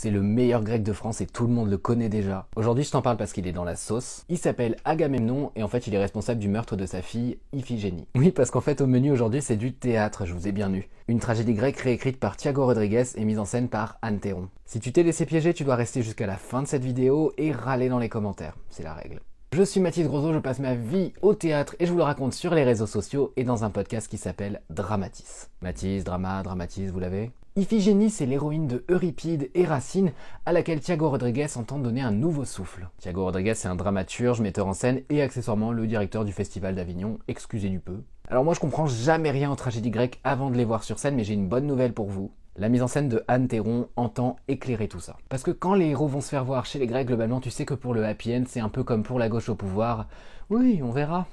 C'est le meilleur grec de France et tout le monde le connaît déjà. Aujourd'hui, je t'en parle parce qu'il est dans la sauce. Il s'appelle Agamemnon et en fait, il est responsable du meurtre de sa fille, Iphigénie. Oui, parce qu'en fait, au menu aujourd'hui, c'est du théâtre, je vous ai bien eu. Une tragédie grecque réécrite par Thiago Rodriguez et mise en scène par Anne Théron. Si tu t'es laissé piéger, tu dois rester jusqu'à la fin de cette vidéo et râler dans les commentaires. C'est la règle. Je suis Mathis Grosso, je passe ma vie au théâtre et je vous le raconte sur les réseaux sociaux et dans un podcast qui s'appelle Dramatis. Mathis, drama, Dramatis, vous l'avez ? Iphigénie, c'est l'héroïne de Euripide et Racine, à laquelle Thiago Rodriguez entend donner un nouveau souffle. Thiago Rodriguez, c'est un dramaturge, metteur en scène et accessoirement le directeur du Festival d'Avignon, excusez du peu. Alors moi je comprends jamais rien aux tragédies grecques avant de les voir sur scène, mais j'ai une bonne nouvelle pour vous. La mise en scène de Anne Théron entend éclairer tout ça. Parce que quand les héros vont se faire voir chez les Grecs, globalement, tu sais que pour le happy end, c'est un peu comme pour la gauche au pouvoir. Oui, on verra.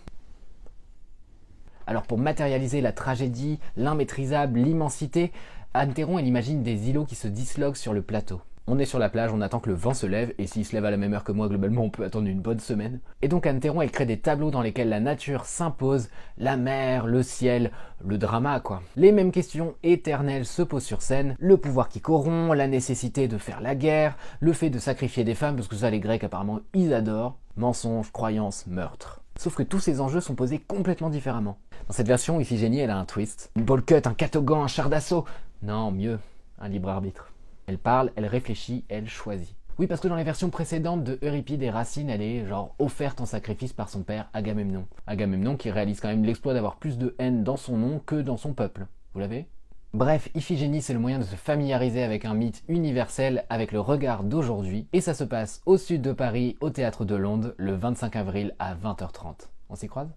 Alors pour matérialiser la tragédie, l'immaîtrisable, l'immensité, Anne Théron, elle imagine des îlots qui se disloquent sur le plateau. On est sur la plage, on attend que le vent se lève, et s'il se lève à la même heure que moi, globalement, on peut attendre une bonne semaine. Et donc Anne Théron, elle crée des tableaux dans lesquels la nature s'impose, la mer, le ciel, le drama quoi. Les mêmes questions éternelles se posent sur scène, le pouvoir qui corrompt, la nécessité de faire la guerre, le fait de sacrifier des femmes, parce que ça les Grecs apparemment ils adorent, mensonges, croyances, meurtres. Sauf que tous ces enjeux sont posés complètement différemment. Dans cette version, Iphigénie, elle a un twist. Une ball cut, un catogan, un char d'assaut. Non, mieux, un libre arbitre. Elle parle, elle réfléchit, elle choisit. Oui, parce que dans les versions précédentes de Euripide et Racine, elle est genre offerte en sacrifice par son père Agamemnon. Agamemnon qui réalise quand même l'exploit d'avoir plus de haine dans son nom que dans son peuple. Vous l'avez ? Bref, Iphigénie, c'est le moyen de se familiariser avec un mythe universel avec le regard d'aujourd'hui, et ça se passe au sud de Paris, au Théâtre de Londres, le 25 avril à 20h30. On s'y croise ?